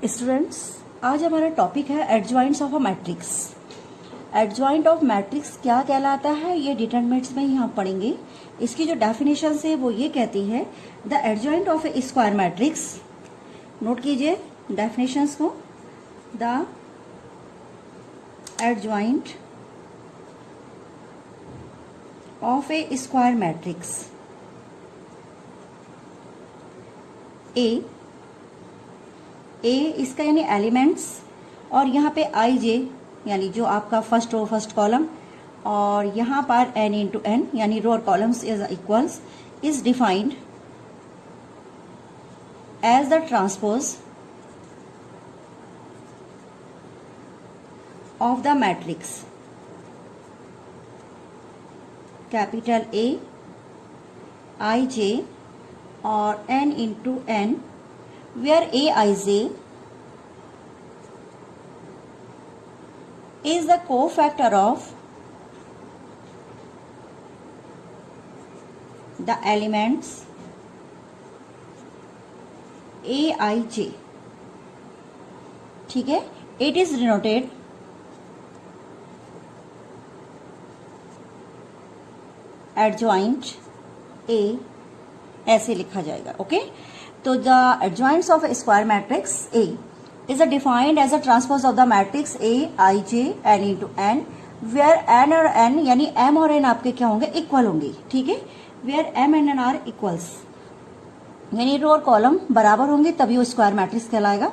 Students, आज हमारा topic है adjoints of a matrix. Adjoint of matrix क्या कहलाता है ये डिटरमिनेंट्स में ही हम पढ़ेंगे। इसकी जो डेफिनेशन है वो ये कहती है the adjoint of A square matrix. Note कीजिए डेफिनेशंस को। The adjoint of A square matrix ए इसका यानी एलिमेंट्स, और यहाँ पे आई जे यानी जो आपका फर्स्ट रो फर्स्ट कॉलम, और यहाँ पर एन इंटू एन यानी रो और columns is equals is defined as the transpose of the matrix capital A i j और n into n, where aij is the cofactor of the elements aij। ठीक है, it is denoted adjoint a, ऐसे लिखा जाएगा। Okay, तो the adjoints of square matrix A is defined as a transpose of the matrix A i j n into n, where n और n यानी m और n आपके क्या होंगे, इक्वल होंगे। ठीक है, where m and n are equals यानी रो और कॉलम बराबर होंगे तभी वो स्क्वायर मैट्रिक्स कहलाएगा।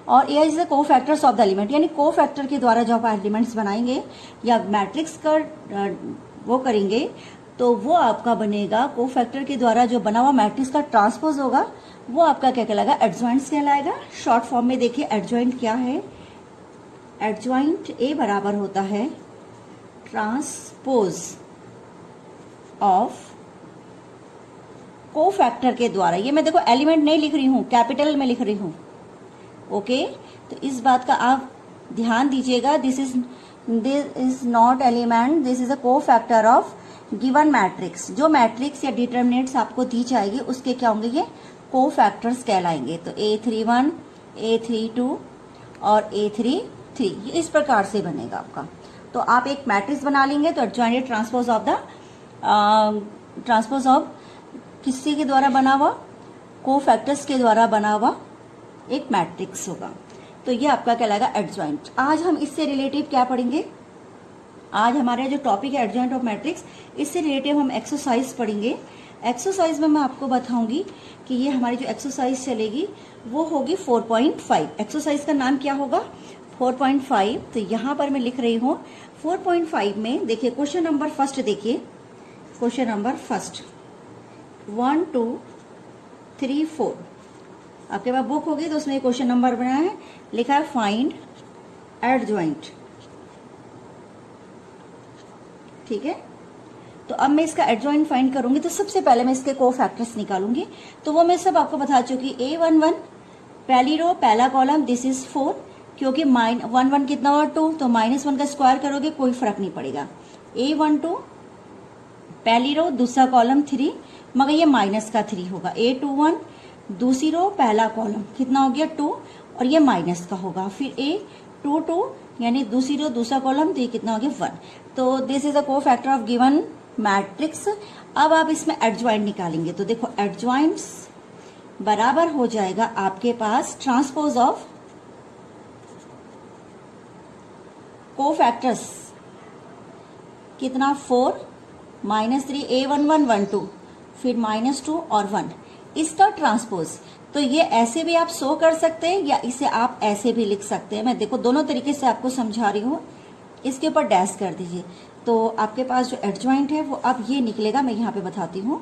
और ए इज द को फैक्टर्स ऑफ द एलिमेंट यानी को फैक्टर के द्वारा जो आप एलिमेंट्स बनाएंगे या मैट्रिक्स का वो करेंगे तो वो आपका बनेगा को फैक्टर के द्वारा जो बना हुआ मैट्रिक्स का ट्रांसपोज होगा वो आपका क्या कहलाएगा, एडजॉइंट्स कहलाएगा। शॉर्ट फॉर्म में देखिए एडजॉइंट क्या है, एडजॉइंट ए बराबर होता है ट्रांसपोज ऑफ को फैक्टर के द्वारा। ये मैं देखो एलिमेंट नहीं लिख रही हूं, कैपिटल में लिख रही हूं। ओके, तो इस बात का आप ध्यान दीजिएगा। This is not element, this is a को फैक्टर ऑफ गिवन मैट्रिक्स। जो मैट्रिक्स या डिटरमिनेंट्स आपको दी जाएगी उसके क्या होंगे, ये को फैक्टर्स कहलाएंगे। तो A31, A32 और A33 ये इस प्रकार से बनेगा आपका। तो आप एक मैट्रिक्स बना लेंगे तो adjoint transpose of the transpose of किसी के द्वारा बना हुआ, को फैक्टर्स के द्वारा बना हुआ एक मैट्रिक्स होगा। तो ये आपका कहलाएगा एडजॉइंट। आज हम इससे रिलेटिव क्या पढ़ेंगे, आज हमारे जो टॉपिक है एडजॉइंट ऑफ मैट्रिक्स, इससे रिलेटिव हम एक्सरसाइज पढ़ेंगे। एक्सरसाइज में मैं आपको बताऊंगी कि ये हमारी जो एक्सरसाइज चलेगी वो होगी 4.5। एक्सरसाइज का नाम क्या होगा, 4.5। तो यहाँ पर मैं लिख रही हूँ 4.5 में देखिए क्वेश्चन नंबर फर्स्ट, देखिए क्वेश्चन नंबर फर्स्ट 1 2 3 4 आपके पास बुक होगी तो उसमें क्वेश्चन नंबर बनाया है, लिखा है फाइंड एडजॉइंट। ठीक है, तो अब मैं इसका एडजॉइंट फाइंड करूंगी तो सबसे पहले मैं इसके को फैक्टर्स निकालूंगी। तो वो मैं सब आपको बता चुकी। A11 पहली रो पहला कॉलम, दिस इज 4, क्योंकि 1 कितना हुआ 2, तो -1 का स्क्वायर करोगे कोई फर्क नहीं पड़ेगा। A12 पहली रो दूसरा कॉलम 3, मगर ये माइनस का 3 होगा। A21 दूसरी रो पहला कॉलम कितना हो गया 2 और ये माइनस का होगा। फिर A22 यानी दूसरी रो दूसरा कॉलम, तो ये कितना हो गया 1। तो दिस इज अ को फैक्टर ऑफ गिवन मैट्रिक्स। अब आप इसमें एडजॉइंट निकालेंगे तो देखो एडजॉइंट्स बराबर हो जाएगा आपके पास ट्रांसपोज ऑफ को फैक्टर्स कितना 4 -3 A11 1 2 फिर -2 और 1 इसका ट्रांसपोज। तो ये ऐसे भी आप शो कर सकते हैं या इसे आप ऐसे भी लिख सकते हैं। मैं देखो दोनों तरीके से आपको समझा रही हूँ। इसके ऊपर डैश कर दीजिए तो आपके पास जो एडजॉइंट है वो अब ये निकलेगा। मैं यहाँ पे बताती हूँ,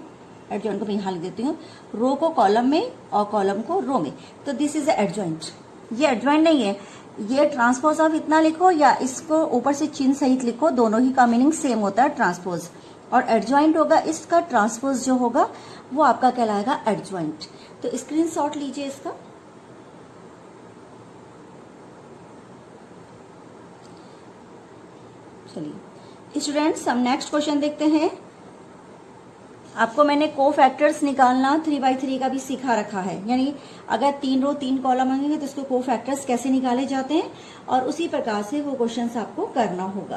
एडजॉइंट को मैं यहाँ लिख देती हूँ, रो को कॉलम में और कॉलम को रो में। तो दिस इज एडजॉइंट। ये एडजॉइंट नहीं है, ये ट्रांसपोज ऑफ इतना लिखो या इसको ऊपर से चिन्ह सहित लिखो, दोनों ही का मीनिंग सेम होता है, ट्रांसपोज। और एडजॉइंट होगा इसका ट्रांसपोज जो होगा वो आपका कहलाएगा एडजॉइंट। तो स्क्रीनशॉट लीजिए इसका। चलिए स्टूडेंट्स, हम नेक्स्ट क्वेश्चन देखते हैं। आपको मैंने कोफैक्टर्स निकालना 3/3 का भी सिखा रखा है, यानी अगर 3 रो 3 कॉलम होंगे तो उसके कोफैक्टर्स कैसे निकाले जाते हैं, और उसी प्रकार से वो क्वेश्चंस आपको करना होगा।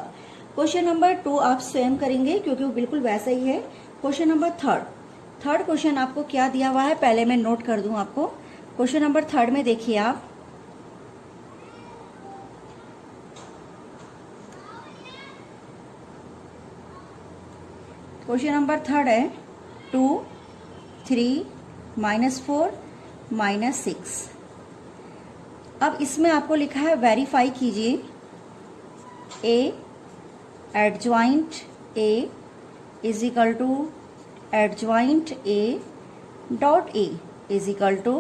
क्वेश्चन नंबर 2 आप स्वयं करेंगे क्योंकि वो बिल्कुल वैसा ही है। क्वेश्चन नंबर थर्ड क्वेश्चन आपको क्या दिया हुआ है, पहले मैं नोट कर दूं आपको। क्वेश्चन नंबर 3 में देखिए आप, क्वेश्चन नंबर 3 है 2, 3, -4, -6। अब इसमें आपको लिखा है वेरीफाई कीजिए A adjoint A is equal to adjoint A dot A is equal to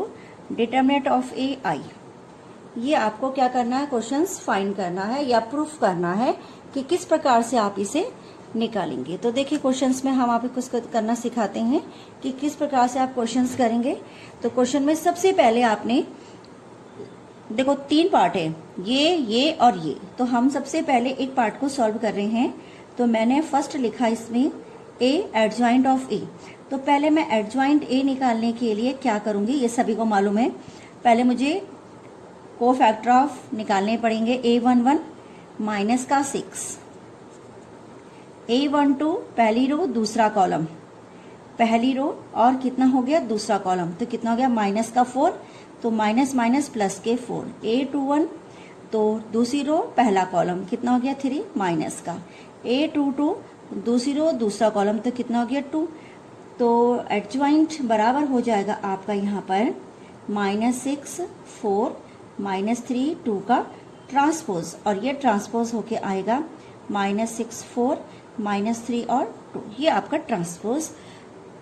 determinant of A I. ये आपको क्या करना है, क्वेश्चंस फाइंड करना है या प्रूफ करना है कि किस प्रकार से आप इसे निकालेंगे। तो देखिए क्वेश्चंस में हम आपको कुछ करना सिखाते हैं कि किस प्रकार से आप क्वेश्चंस करेंगे। तो क्वेश्चन में सबसे पहले आपने देखो 3 पार्ट है, ये और ये। तो हम सबसे पहले एक पार्ट को सॉल्व कर रहे हैं। तो मैंने फर्स्ट लिखा इसमें ए एडजॉइंट ऑफ ए। तो पहले मैं एडजॉइंट ए निकालने के लिए क्या करूंगी, ये सभी को मालूम है। पहले मुझे कोफैक्टर ऑफ निकालने पड़ेंगे। A11 माइनस का 6, A12 पहली रो दूसरा कॉलम, पहली रो और कितना हो गया दूसरा कॉलम, तो कितना हो गया माइनस का 4, तो माइनस माइनस प्लस के 4। A21 तो दूसरी रो पहला कॉलम कितना हो गया 3 माइनस का। A22 दूसरी रो दूसरा कॉलम तो कितना हो गया 2। तो एडजॉइंट बराबर हो जाएगा आपका यहाँ पर -6 4 -3 2 का ट्रांसपोज, और ये ट्रांसपोज होके आएगा -6 4 -3 और 2। ये आपका ट्रांसपोज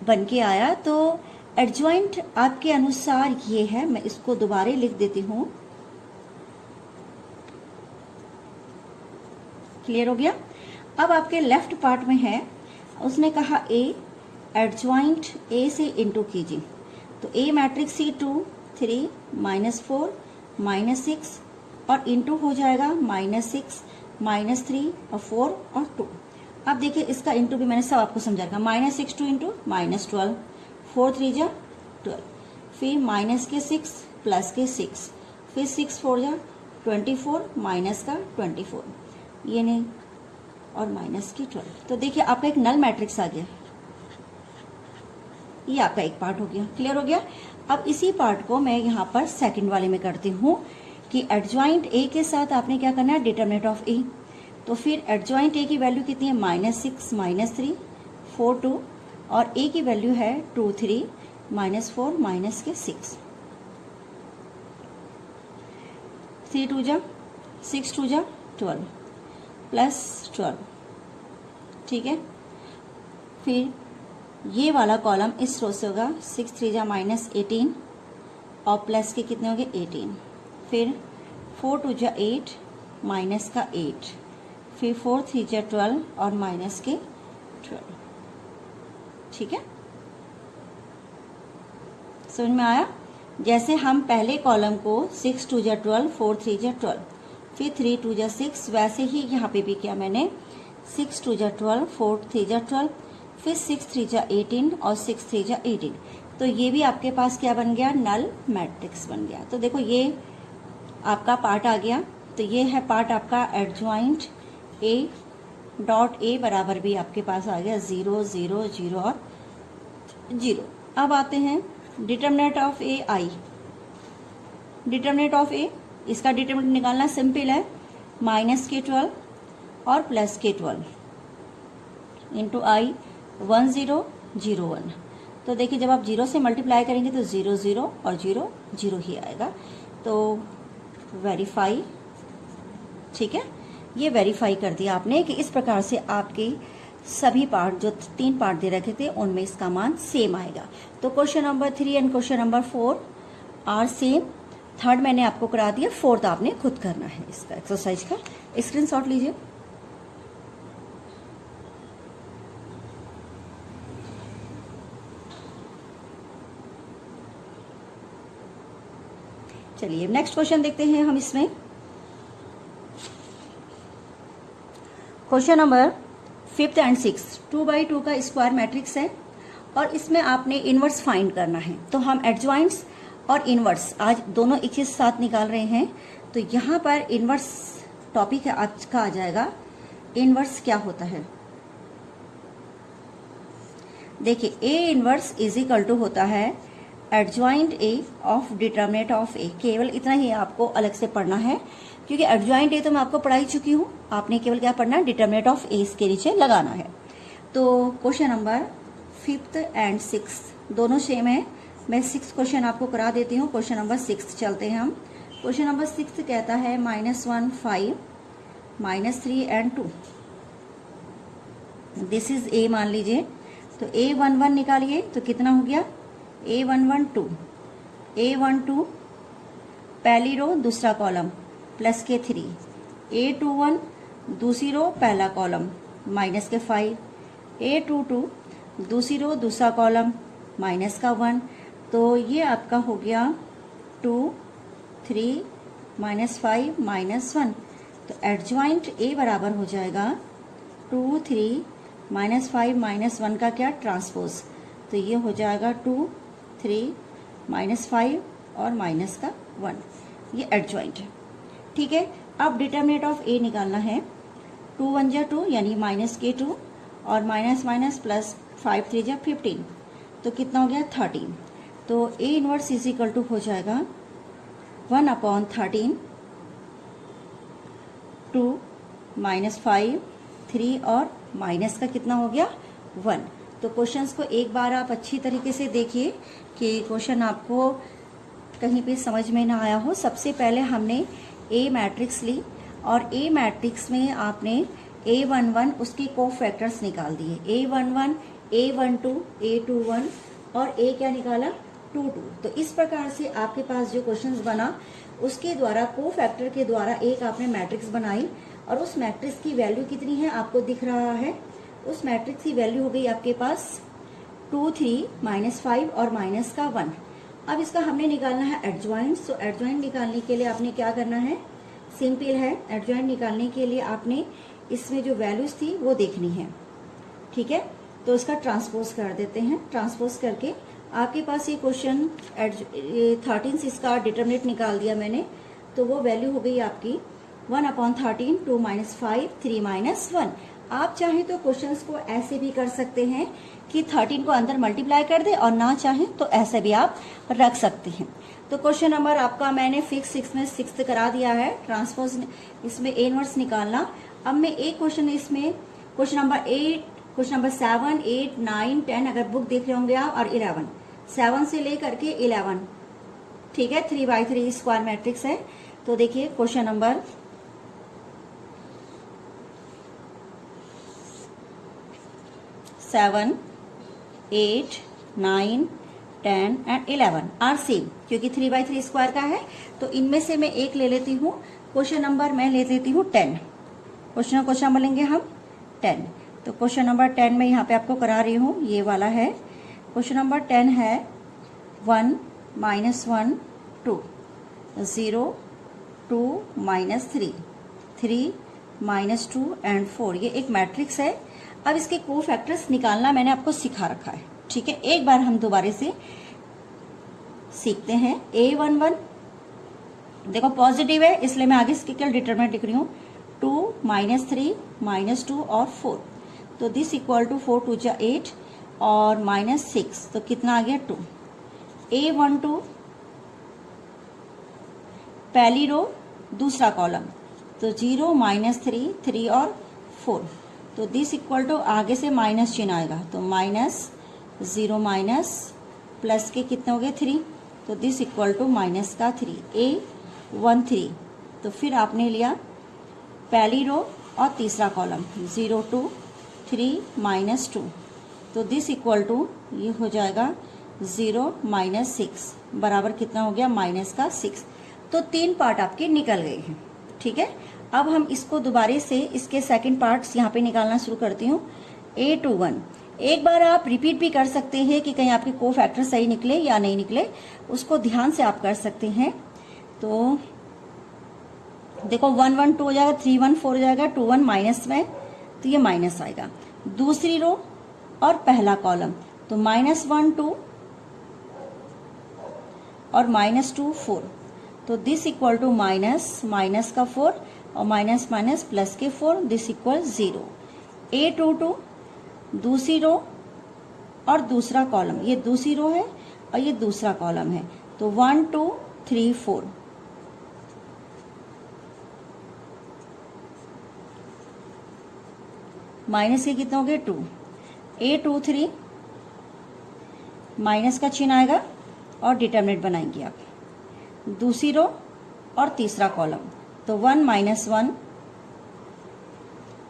बन के आया। तो एडजॉइंट आपके अनुसार ये है, मैं इसको दोबारा लिख देती हूँ। क्लियर हो गया। अब आपके लेफ्ट पार्ट में है, उसने कहा ए एडजॉइंट ए से इंटू कीजिए। तो ए मैट्रिक्स C2 3 -4 -6 और इंटू हो जाएगा -6 -3 और 4 और 2। अब देखिए इसका इंटू भी मैंने सब आपको समझा रखा। -6 2 इंटू -12 4 3 जा 12, फिर माइनस के 6 प्लस के 6, फिर 6 4 जा 24 माइनस का 24, ये नहीं और माइनस की 12। तो देखिए आपका एक नल मैट्रिक्स आ गया। ये आपका एक पार्ट हो गया। क्लियर हो गया। अब इसी पार्ट को मैं यहाँ पर सेकंड वाले में करती हूँ कि एडजॉइंट ए के साथ आपने क्या करना है, डिटरमिनेंट ऑफ ए। तो फिर एडजॉइंट ए की वैल्यू कितनी है -6 -3 4 2, और ए की वैल्यू है 2 3 -4 माइनस के 6, 3 2 जा 6 2 जा 12 प्लस 12। ठीक है। फिर ये वाला कॉलम इस रो से होगा 6 3 जा -18 और प्लस के कितने होंगे 18, फिर 4 2 जा 8 माइनस का 8, फिर 4 3 जा 12 और माइनस के 12। ठीक है, समझ में आया। जैसे हम पहले कॉलम को 6 2 जा 12 4 3 जा 12 फिर 3 2 जा 6, वैसे ही यहाँ पे भी किया मैंने 6 2 जा 12 4 3 जा 12 फिर 6 3 जा 18 और 6 3 जा 18। तो ये भी आपके पास क्या बन गया, नल मैट्रिक्स बन गया। तो देखो ये आपका पार्ट आ गया। तो ये है पार्ट आपका एडजॉइंट ए डॉट ए बराबर भी आपके पास आ गया 0 0 0 और 0। अब आते हैं determinant of A I. Determinant of A, इसका डिटरमिनेंट निकालना सिंपल है, माइनस के 12 और प्लस के 12 इंटू आई 1 0 0 1। तो देखिए जब आप 0 से मल्टीप्लाई करेंगे तो 0 0 और 0 0 ही आएगा। तो वेरीफाई, ठीक है, ये वेरीफाई कर दिया आपने कि इस प्रकार से आपके सभी पार्ट जो 3 पार्ट दे रखे थे उनमें इसका मान सेम आएगा। तो question number 3 and question number 4 are same. Third मैंने आपको करा दिया, फोर्थ आपने खुद करना है। इसका एक्सरसाइज का स्क्रीनशॉट लीजिए। चलिए नेक्स्ट क्वेश्चन देखते हैं हम इसमें। Question number 5th and 6th 2 by 2 का स्क्वायर मैट्रिक्स है और इसमें आपने इनवर्स फाइंड करना है। तो हम एडजॉइंट्स और इनवर्स आज दोनों एक ही साथ निकाल रहे हैं। तो यहाँ पर इनवर्स टॉपिक आज का आ जाएगा, इनवर्स क्या होता है। देखिए A inverse is equal to होता है adjoint A of determinant of A. केवल इतना ही आपको अलग से पढ़ना है, क्योंकि एडजॉइंट ए तो मैं आपको पढ़ा ही चुकी हूँ। आपने केवल क्या पढ़ना है, डिटर्मिनेंट ऑफ ए इसके नीचे लगाना है। तो question number 5th and 6th दोनों सेम है। मैं 6th क्वेश्चन आपको करा देती हूँ। क्वेश्चन नंबर 6 चलते हैं हम। क्वेश्चन नंबर 6 कहता है -1 5 -3 एंड 2। दिस इज ए मान लीजिए। तो A11 निकालिए तो कितना हो गया, A11 2, A12 पहली रो दूसरा कॉलम प्लस के 3, A21 दूसरी रो पहला कॉलम माइनस के 5, A22 दूसरी रो दूसरा कॉलम माइनस का 1। तो ये आपका हो गया 2 3 -5 -1। तो एडजॉइंट A बराबर हो जाएगा 2 3 -5 -1 का क्या, ट्रांसपोज। तो ये हो जाएगा 2 3 -5 और माइनस का 1। ये एडजॉइंट है, ठीक है। अब डिटर्मिनेंट ऑफ ए निकालना है। 2 1 जा 2 यानी -k2 और माइनस माइनस प्लस 5 3 जा 15। तो कितना हो गया 13। तो A inverse is equal to हो जाएगा 1/13 2 -5 3 और माइनस का कितना हो गया 1। तो क्वेश्चंस को एक बार आप अच्छी तरीके से देखिए कि क्वेश्चन आपको कहीं पे समझ में ना आया हो। सबसे पहले हमने ए मैट्रिक्स ली और ए मैट्रिक्स में आपने A11 उसके कोफैक्टर्स निकाल दिए। A11 A12 A21 और A क्या निकाला 22। तो इस प्रकार से आपके पास जो क्वेश्चंस बना उसके द्वारा कोफैक्टर के द्वारा एक आपने मैट्रिक्स बनाई और उस मैट्रिक्स की वैल्यू कितनी है आपको दिख रहा है। उस मैट्रिक्स की वैल्यू हो गई आपके पास 2 3 -5 और माइनस का 1। अब इसका हमने निकालना है एडजॉइंट। तो एडजॉइंट निकालने के लिए आपने क्या करना है, सिंपल है। एडजॉइंट निकालने के लिए आपने इसमें जो वैल्यूज थी वो देखनी है, ठीक है। तो इसका ट्रांसपोज कर देते हैं। ट्रांसपोज करके आपके पास ये क्वेश्चन 13 इसका डिटर्मिनेंट निकाल दिया मैंने। तो वो वैल्यू हो गई आपकी 1/13 2 -5 3 -1। आप चाहे तो क्वेश्चंस को ऐसे भी कर सकते हैं कि 13 को अंदर मल्टीप्लाई कर दे और ना चाहे तो ऐसे भी आप रख सकते हैं। तो क्वेश्चन नंबर आपका मैंने फिक्स 6 में 6 करा दिया है। ट्रांसपोज इसमें ए इनवर्स निकालना। अब मैं एक क्वेश्चन इसमें क्वेश्चन नंबर 8 क्वेश्चन नंबर 7 8 9 10 अगर बुक देख रहे होंगे आप, और 11 7 से लेकर के 11, ठीक है। 3/3 स्क्वायर मैट्रिक्स है। तो देखिए question number 7 8 9 10 and 11 are same, क्योंकि 3/3 स्क्वायर का है। तो इनमें से मैं एक ले लेती हूँ। क्वेश्चन नंबर मैं ले लेती हूँ 10। क्वेश्चन नंबर लेंगे हम 10। तो क्वेश्चन नंबर 10 में यहाँ पे आपको करा रही हूँ, ये वाला है। क्वेश्चन नंबर 10 है 1 -1 2 0 2 -3 3 -2 एंड 4। ये एक मैट्रिक्स है। अब इसके कोफैक्टर्स निकालना मैंने आपको सिखा रखा है, ठीक है। एक बार हम दोबारा से सीखते हैं। A11 देखो पॉजिटिव है, इसलिए मैं आगे इसके केवल डिटरमिनेंट लिख रही हूँ 2 -3 -2 और 4। तो दिस इक्वल टू 4 2 जा 8 और -6। तो कितना आ गया 2। A12 पहली रो दूसरा कॉलम, तो 0 -3 3 और 4। तो दिस इक्वल टू आगे से माइनस चिन्ह आएगा, तो -0 माइनस प्लस के कितने हो गए 3। तो दिस इक्वल टू माइनस का 3 A13। तो फिर आपने लिया पहली रो और तीसरा कॉलम 0 2 3 -2। तो दिस इक्वल टू ये हो जाएगा 0 -6 बराबर कितना हो गया माइनस का 6। तो 3 पार्ट आपके निकल गए हैं, ठीक है। अब हम इसको दोबारा से इसके सेकंड पार्ट्स यहाँ पे निकालना शुरू करती हूँ। A21 एक बार आप रिपीट भी कर सकते हैं कि कहीं आपके कोफैक्टर सही निकले या नहीं निकले, उसको ध्यान से आप कर सकते हैं। तो देखो 1 1 2 हो जाएगा, 3 1 4 हो जाएगा, 2 1 माइनस में, तो ये माइनस आएगा। दूसरी रो और पहला कॉलम, तो -1 2 और -2 4, तो दिस इक्वल टू माइनस का 4 और माइनस माइनस प्लस के 4, दिस इक्वल 0। A22 दूसरी रो और दूसरा कॉलम, ये दूसरी रो है और ये दूसरा कॉलम है, तो 1 2 3 4। माइनस के कितने हो गए 2। A23 माइनस का चिन्ह आएगा और डिटरमिनेंट बनाएंगे आप, दूसरी रो और तीसरा कॉलम, तो 1 -1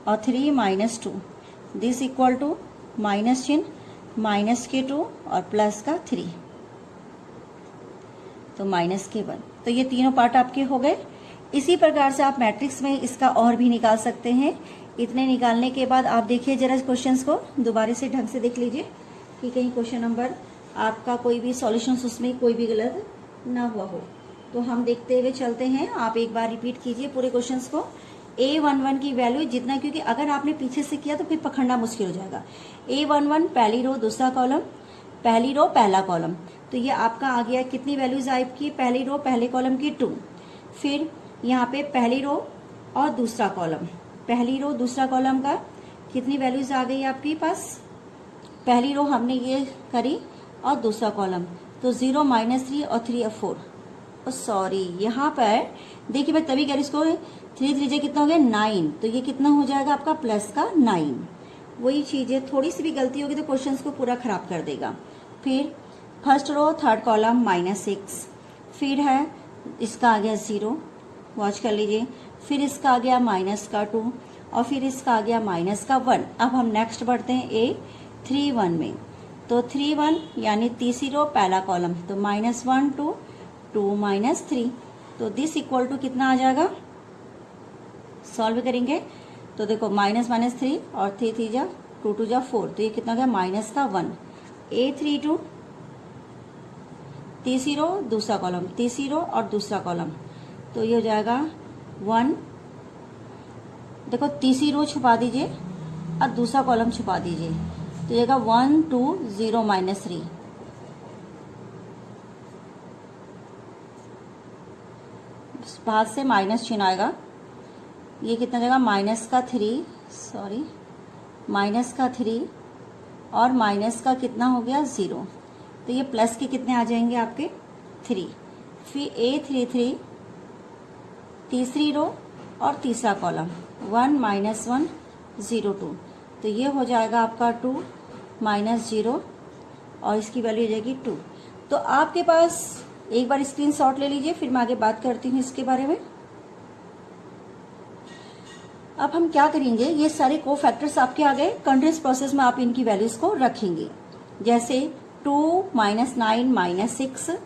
और 3 -2, दिस इक्वल टू माइनस चिन्ह माइनस के 2 और प्लस का 3, तो माइनस के 1। तो ये तीनों पार्ट आपके हो गए। इसी प्रकार से आप मैट्रिक्स में इसका और भी निकाल सकते हैं। इतने निकालने के बाद आप देखिए जरा क्वेश्चंस को दोबारा से ढंग से देख लीजिए कि कहीं क्वेश्चन नंबर आपका कोई भी सॉल्यूशंस उसमें कोई भी गलत ना हुआ हो। तो हम देखते हुए चलते हैं, आप एक बार रिपीट कीजिए पूरे क्वेश्चंस को। A11 की वैल्यू जितना, क्योंकि अगर आपने पीछे से किया तो फिर पकड़ना मुश्किल हो जाएगा। A11 पहली रो दूसरा कॉलम, पहली रो पहला कॉलम, तो ये आपका आ गया कितनी वैल्यूज आपकी, पहली रो पहले कॉलम की 2, फिर यहाँ पे पहली रो और दूसरा कॉलम, पहली रो दूसरा कॉलम का कितनी वैल्यूज आ गई आपके पास, पहली रो हमने ये करी और दूसरा कॉलम, तो 0 -3 और 3 और 4। सॉरी, यहाँ पर देखिए मैं तभी कह रही, इसको 3 3 कितना हो गया 9, तो ये कितना हो जाएगा आपका प्लस का 9। वही चीज है, थोड़ी सी भी गलती होगी तो क्वेश्चंस को पूरा खराब कर देगा। फिर फर्स्ट रो थर्ड कॉलम -6, फिर है इसका आ गया 0, वॉच कर लीजिए, फिर इसका आ गया माइनस का 2 और फिर इसका आ गया माइनस का 1। अब हम नेक्स्ट बढ़ते हैं A31 में, तो 3 1 यानी तीसरी रो पहला कॉलम, तो -1 2 2 -3, तो दिस इक्वल टू कितना आ जाएगा, सॉल्व करेंगे तो देखो -3 और 3 3 जा 2 2 जा 4, तो ये कितना गया माइनस का 1। A32 तीसरी रो दूसरा कॉलम, तीसरी रो और दूसरा कॉलम, तो ये हो जाएगा 1, देखो तीसरी रो छुपा दीजिए और दूसरा कॉलम छुपा दीजिए, तो ये 1 2 0 -3, बाद से माइनस चिन्ह आएगा, ये कितना जाएगा माइनस का 3, सॉरी माइनस का 3 और माइनस का कितना हो गया 0, तो ये प्लस के कितने आ जाएंगे आपके 3। फिर A33 तीसरी रो और तीसरा कॉलम 1 -1 0 2, तो ये हो जाएगा आपका 2 -0 और इसकी वैल्यू हो जाएगी 2। तो आपके पास एक बार स्क्रीनशॉट ले लीजिए, फिर मैं आगे बात करती हूँ इसके बारे में। अब हम क्या करेंगे, ये सारे कोफैक्टर्स आपके आ गए, कंटीन्यूअस प्रोसेस में आप इनकी वैल्यूज को रखेंगे, जैसे 2 -9 -6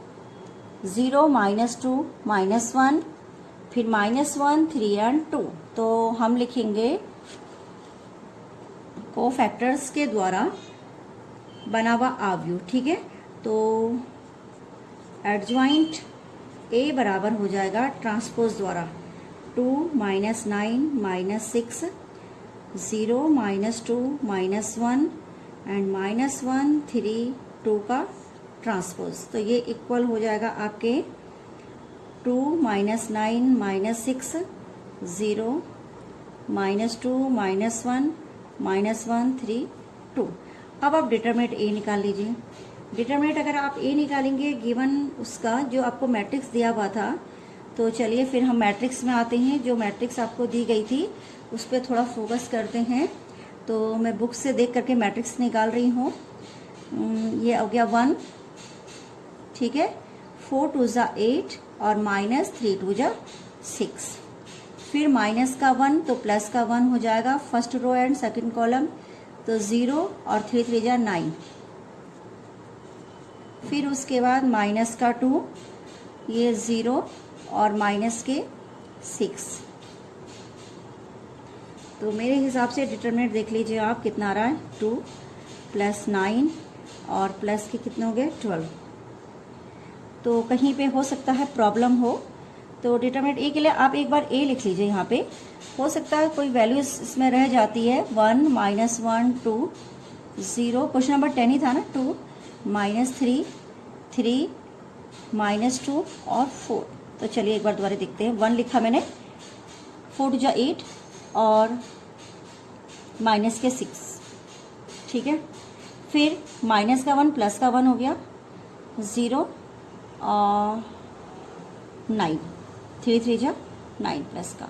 0 -2 -1, फिर -1 3 और 2, तो हम लिखेंगे कोफैक्टर्स के द्वारा बना हुआ अवयव, ठीक है। तो एडजॉइंट A बराबर हो जाएगा ट्रांसपोज द्वारा 2 -9 -6 0 -2 -1 एंड -1 3 2 का ट्रांसपोज, तो ये इक्वल हो जाएगा आपके 2 -9 -6 0 -2 -1 -1 3 2। अब आप डिटरमिनेंट A निकाल लीजिए। डिटरमिनेंट अगर आप A निकालेंगे गिवन उसका जो आपको मैट्रिक्स दिया हुआ था, तो चलिए फिर हम मैट्रिक्स में आते हैं। जो मैट्रिक्स आपको दी गई थी उस पर थोड़ा फोकस करते हैं। तो मैं बुक से देख करके मैट्रिक्स निकाल रही हूँ। ये हो गया 1, ठीक है, 4 2 जा 8 और -3 2 जा 6, फिर माइनस का 1 तो प्लस का 1 हो जाएगा first row and second column, तो 0 और 3 3 जा 9, फिर उसके बाद माइनस का 2, ये 0 और माइनस के 6। तो मेरे हिसाब से डिटरमिनेंट देख लीजिए आप कितना आ रहा है, 2 + 9 और प्लस के कितने हो गए 12। तो कहीं पे हो सकता है प्रॉब्लम हो, तो डिटरमिनेंट ए के लिए आप एक बार ए लिख लीजिए। यहाँ पे हो सकता है कोई वैल्यूज इसमें रह जाती है, 1 -1 2 0, क्वेश्चन नंबर 10 ही था ना, 2 -3, 3 -2 और 4। तो चलिए एक बार दोबारा देखते हैं। 1 लिखा मैंने, 4 2 8 और माइनस के 6, ठीक है। फिर माइनस का 1 प्लस का 1 हो गया 0 और 9, 3 3 जा 9 प्लस का,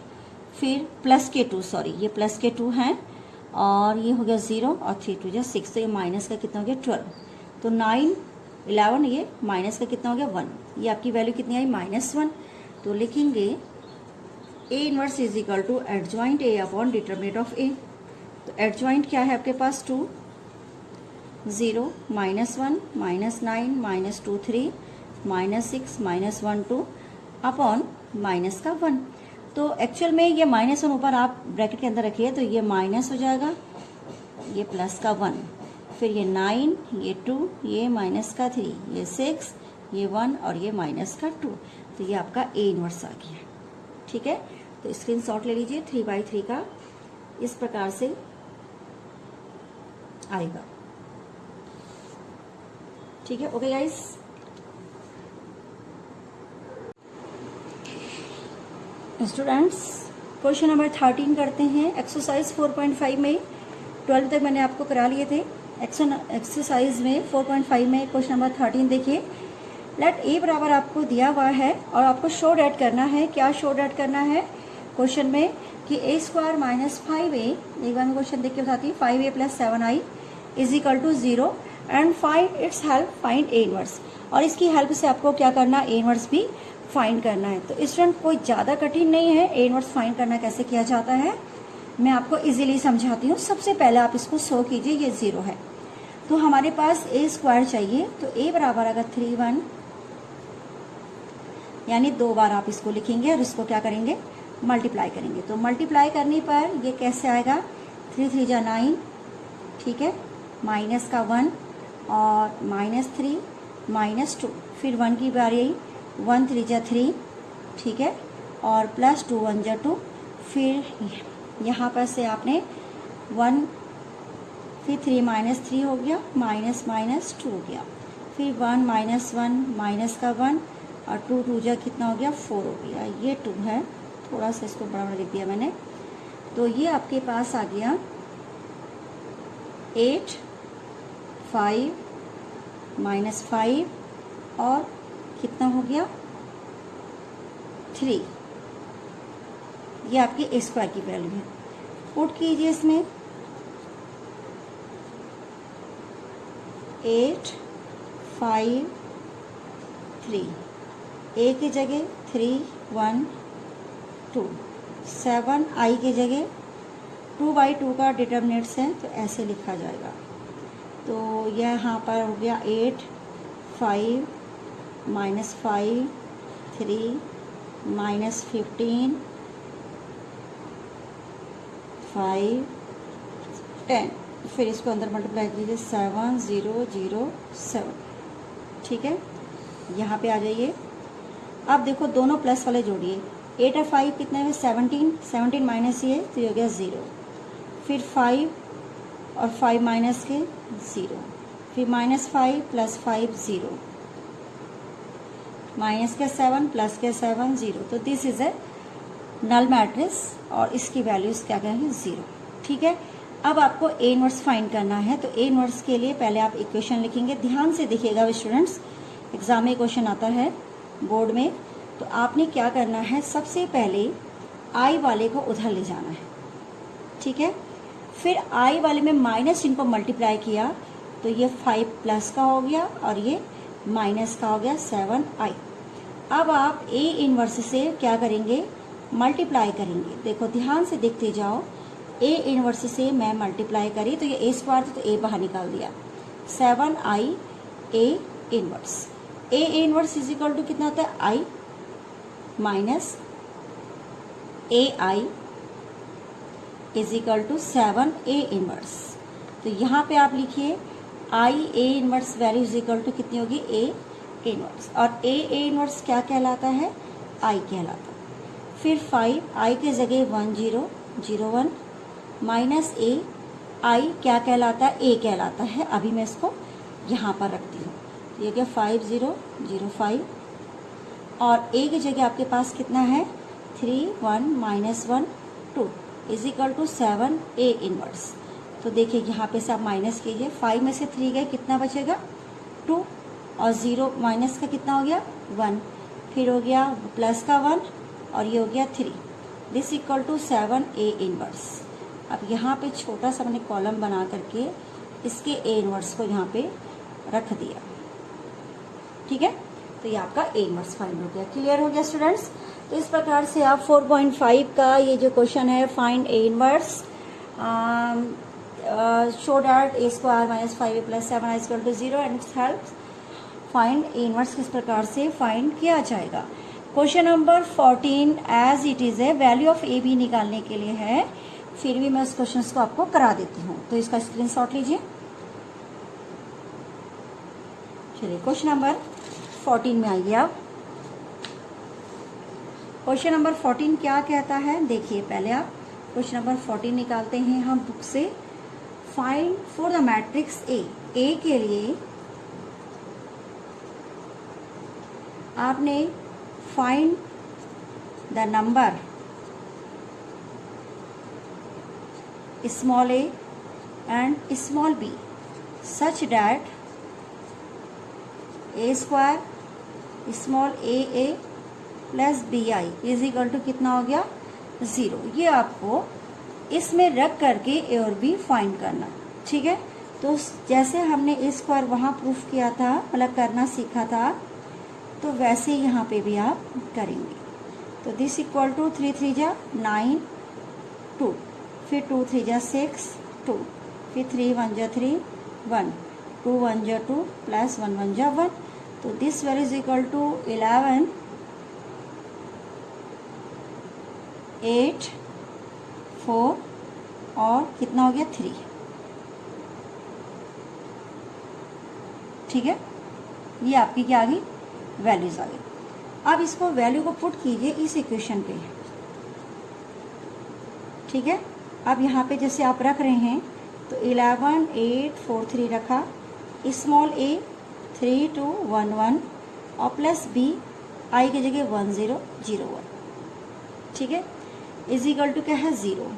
फिर प्लस के 2, सॉरी ये प्लस के 2 हैं और ये हो गया 0 और 3 2 जा 6, तो ये माइनस का कितना हो गया 12। तो 9 11, ये माइनस का कितना हो गया 1, ये आपकी वैल्यू कितनी आई -1। तो लिखेंगे A inverse is equal to adjoint A upon determinant of A। तो एडजॉइंट क्या है आपके पास 2, 0 -1 -9 -2 3 -6 -1 2 अपॉन माइनस का 1। तो एक्चुअल में ये -1 ऊपर आप ब्रैकेट के अंदर रखिए, तो ये माइनस हो जाएगा, ये प्लस का 1, फिर ये 9, ये 2, ये माइनस का 3, ये 6, ये 1 और ये माइनस का 2। तो ये आपका A इनवर्स आ गया, ठीक है। तो स्क्रीनशॉट ले लीजिए 3/3 का, इस प्रकार से आएगा, ठीक है। Okay guys, students question number 13 करते हैं। एक्सरसाइज 4.5 में 12 तक मैंने आपको करा लिए थे। एक्सरसाइज में 4.5 में क्वेश्चन नंबर 13 देखिए। लेट ए बराबर आपको दिया हुआ है और आपको शो डैट करना है। क्या शो डैट करना है क्वेश्चन में कि a² - 5a, एक बार मैं क्वेश्चन देख के बताती हूँ, 5a + 7i is equal to 0 and find its help, find A inverse. और इसकी हेल्प से आपको क्या करना है, A इनवर्स भी फाइंड करना है। तो स्टूडेंट कोई ज़्यादा कठिन नहीं है। A इनवर्स फाइंड करना कैसे किया जाता है मैं आपको इजीली समझाती हूँ। सबसे पहले आप इसको शो कीजिए, ये 0 है तो हमारे पास a² चाहिए। तो a बराबर अगर 3 1 यानी 2 बार आप इसको लिखेंगे और इसको क्या करेंगे, मल्टीप्लाई करेंगे। तो मल्टीप्लाई करने पर ये कैसे आएगा, 3 3 जा 9, ठीक है, माइनस का 1 और -3 -2, फिर 1 की बारी आई, 1 3 जा 3, ठीक है, और +2 1 जा 2, फिर यहाँ पर से आपने 1, फिर 3 -3 हो गया, -2 हो गया, फिर 1 -1 माइनस का 1 और 2 2 जा कितना हो गया 4 हो गया। ये 2 है, थोड़ा सा इसको बड़ा बड़ा लिख दिया मैंने। तो ये आपके पास आ गया 8 5 -5 और कितना हो गया 3। ये आपकी a² की वैल्यू है। पुट कीजिए इसमें 8 5 3, a की जगह 3 1 2, 7 i की जगह 2/2 का डिटर्मिनेंट्स है तो ऐसे लिखा जाएगा। तो यह यहाँ पर हो गया 8 5 -5 3 -15 5 10, फिर इसको अंदर मल्टीप्लाई कीजिए 7 0 0 7, ठीक है। यहाँ पे आ जाइए। अब देखो दोनों प्लस वाले जोड़िए, 8 और 5 कितने में 17, 17 माइनस ये तो ये हो गया 0, फिर 5 और 5 माइनस के 0, फिर -5 + 5 0, माइनस के 7 प्लस के 7 0। तो this is a null matrix और इसकी वैल्यूज क्या कहेंगे 0, ठीक है। अब आपको A इनवर्स फाइंड करना है। तो A इनवर्स के लिए पहले आप इक्वेशन लिखेंगे। ध्यान से देखिएगा स्टूडेंट्स, एग्जाम में क्वेश्चन आता है बोर्ड में। तो आपने क्या करना है, सबसे पहले I वाले को उधर ले जाना है, ठीक है। फिर I वाले में माइनस चिन्ह को मल्टीप्लाई किया तो ये 5 प्लस का हो गया और ये माइनस का हो गया 7i। अब आप A इनवर्स से क्या करेंगे, मल्टीप्लाई करेंगे। देखो ध्यान से देखते जाओ, A इनवर्स से मैं मल्टीप्लाई करी तो ये a² था तो A बाहर निकाल दिया, 7i A inverse. A inverse is equal to कितना होता है I minus AI is equal to 7A inverse. तो यहाँ पे आप लिखिए I A inverse value is equal to कितनी होगी A इनवर्स, और A इनवर्स क्या कहलाता है, I कहलाता है। फिर 5 I के जगह 1 0 0 1 माइनस A आई क्या कहलाता है, ए कहलाता है। अभी मैं इसको यहाँ पर रखती हूँ। ये क्या 5005 और ए की जगह आपके पास कितना है 3 1 -1 2 is equal to 7 A inverse. तो देखिए यहाँ पे से आप माइनस कीजिए, 5 में से 3 गए कितना बचेगा 2 और 0 माइनस का कितना हो गया 1, फिर हो गया प्लस का 1 और ये हो गया 3, this equal to 7 A inverse. अब यहाँ पे छोटा सा मैंने कॉलम बना करके इसके ए इनवर्स को यहाँ पे रख दिया, ठीक है। तो ये आपका ए इनवर्स फाइंड हो गया। क्लियर हो गया स्टूडेंट्स। तो इस प्रकार से आप 4.5 का ये जो क्वेश्चन है find A inverse show that A square minus 5a plus 7 is equal to 0 and its helps find A inverse किस प्रकार से फाइंड किया जाएगा। Question number 14 as it is है, वैल्यू ऑफ ए बी निकालने के लिए है, फिर भी मैं उस क्वेश्चन को आपको करा देती हूँ। तो इसका स्क्रीनशॉट लीजिए। चलिए क्वेश्चन नंबर 14 में आइए आप। क्वेश्चन नंबर 14 क्या कहता है, देखिए पहले आप क्वेश्चन नंबर 14 निकालते हैं हम बुक से। Find for the matrix A के लिए आपने find the number small A and small B such that A square small A plus B I is equal to कितना हो गया 0। ये आपको इसमें रख करके ए और बी फाइंड करना, ठीक है। तो जैसे हमने ए स्क्वायर वहाँ प्रूफ किया था, मतलब करना सीखा था, तो वैसे ही यहाँ पे भी आप करेंगे। तो दिस इक्वल टू 3 3 जा 9 2, फिर 2 3 जा 6 2, फिर 3 1 जा 3 1, 2 1 जा 2 प्लस 1 1 जा 1। तो this value is equal to 11 8 4 और कितना हो गया 3, ठीक है। ये आपकी क्या आ गई वैल्यूज आ गई। अब इसको वैल्यू को पुट कीजिए इस इक्वेशन पे, ठीक है। अब यहाँ पे जैसे आप रख रहे हैं तो 11 8 4 3 रखा, स्मॉल ए 3 2 1 1 और प्लस बी आई की जगह 1 0 0 1, ठीक है, इज इक्वल टू क्या है 0।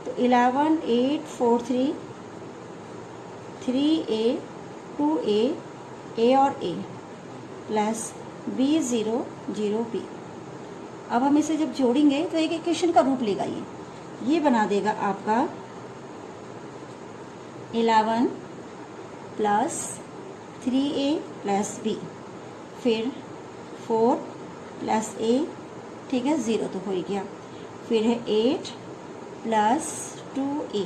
तो 11 8 4 3 3a 2a a और a प्लस b 0 0 b। अब हम इसे जब जोड़ेंगे तो एक इक्वेशन का रूप लेगा, ये बना देगा आपका 11 प्लस 3a प्लस b, फिर 4 प्लस a, ठीक है 0 तो हो ही गया, फिर है 8 प्लस 2a,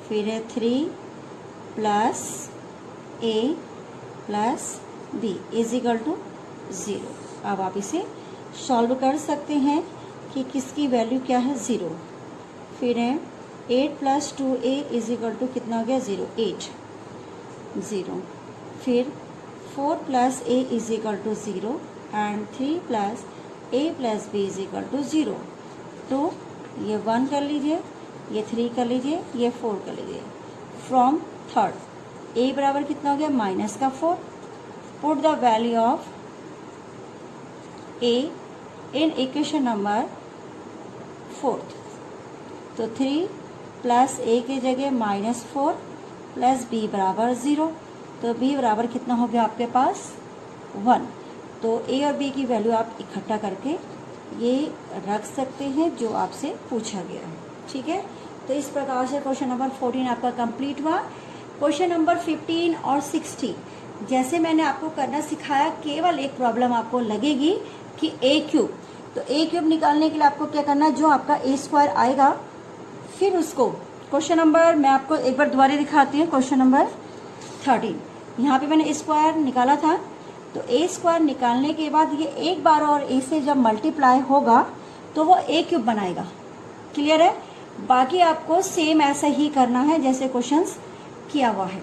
फिर है 3 plus a plus b is equal to 0। अब आप इसे सॉल्व कर सकते हैं कि किसकी वैल्यू क्या है 0। फिर है 8 plus 2a is equal to कितना हो गया 0 8 0, फिर 4 plus a is equal to 0 and 3 plus a plus b is equal to 0। तो ये 1 कर लीजिए, ये 3 कर लीजिए, ये 4 कर लीजिए। फ्रॉम थर्ड a बराबर कितना हो गया माइनस का 4। Put the value of a in equation number 4। तो 3 प्लस a की जगह -4 प्लस b बराबर 0। तो b बराबर कितना हो गया आपके पास 1। तो a और b की वैल्यू आप इकट्ठा करके ये रख सकते हैं जो आपसे पूछा गया है, ठीक है। तो इस प्रकार से क्वेश्चन नंबर 14 आपका कंप्लीट हुआ। क्वेश्चन नंबर 15 और 16 जैसे मैंने आपको करना सिखाया, केवल एक प्रॉब्लम आपको लगेगी कि a क्यूब। तो a क्यूब निकालने के लिए आपको क्या करना है, जो आपका a स्क्वायर आएगा फिर उसको क्वेश्चन नंबर मैं आपको एक बार दोबारा दिखाती हूँ। क्वेश्चन नंबर 13 यहाँ पे मैंने स्क्वायर निकाला था, तो a स्क्वायर निकालने के बाद ये एक बार और a से जब मल्टीप्लाई होगा तो वो a क्यूब बनाएगा। क्लियर है। बाकी आपको सेम ऐसा ही करना है जैसे क्वेश्चंस किया हुआ है।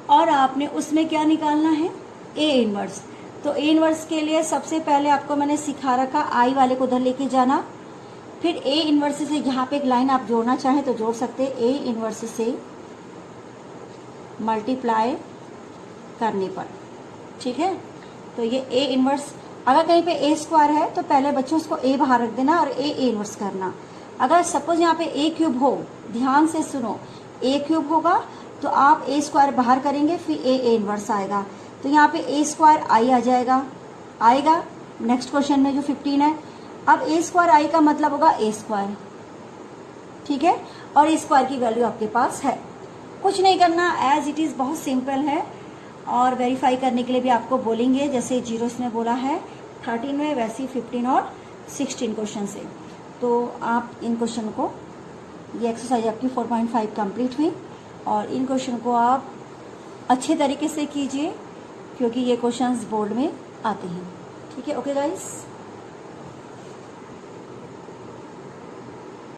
और आपने उसमें क्या निकालना है a इनवर्स। तो a इनवर्स के लिए सबसे पहले आपको मैंने सिखा रखा, i वाले को उधर लेके जाना, फिर ए इनवर्स से यहाँ पे एक लाइन आप जोड़ना चाहें तो जोड़ सकते हैं, ए इनवर्स से मल्टीप्लाई करने पर, ठीक है। तो ये ए इनवर्स, अगर कहीं पे ए स्क्वायर है तो पहले बच्चों उसको ए बाहर रख देना और ए इनवर्स करना। अगर सपोज यहाँ पे ए क्यूब हो, ध्यान से सुनो, ए क्यूब होगा तो आप ए स्क्वायर बाहर करेंगे, फिर ए इनवर्स आएगा, तो यहाँ पे ए स्क्वायर आई आ जाएगा, आएगा नेक्स्ट क्वेश्चन में जो 15 है। अब ए स्क्वायर आई का मतलब होगा ए स्क्वायर, ठीक है, और ए स्क्वायर की वैल्यू आपके पास है। कुछ नहीं करना, एज इट इज, बहुत सिंपल है। और वेरीफाई करने के लिए भी आपको बोलेंगे, जैसे जीरोस में बोला है 13 में, वैसे ही 15 और 16 क्वेश्चन से। तो आप इन क्वेश्चन को, ये एक्सरसाइज आपकी 4.5 कंप्लीट हुई, और इन क्वेश्चन को आप अच्छे तरीके से कीजिए क्योंकि ये क्वेश्चंस बोर्ड में आते हैं, ठीक है। Okay guys.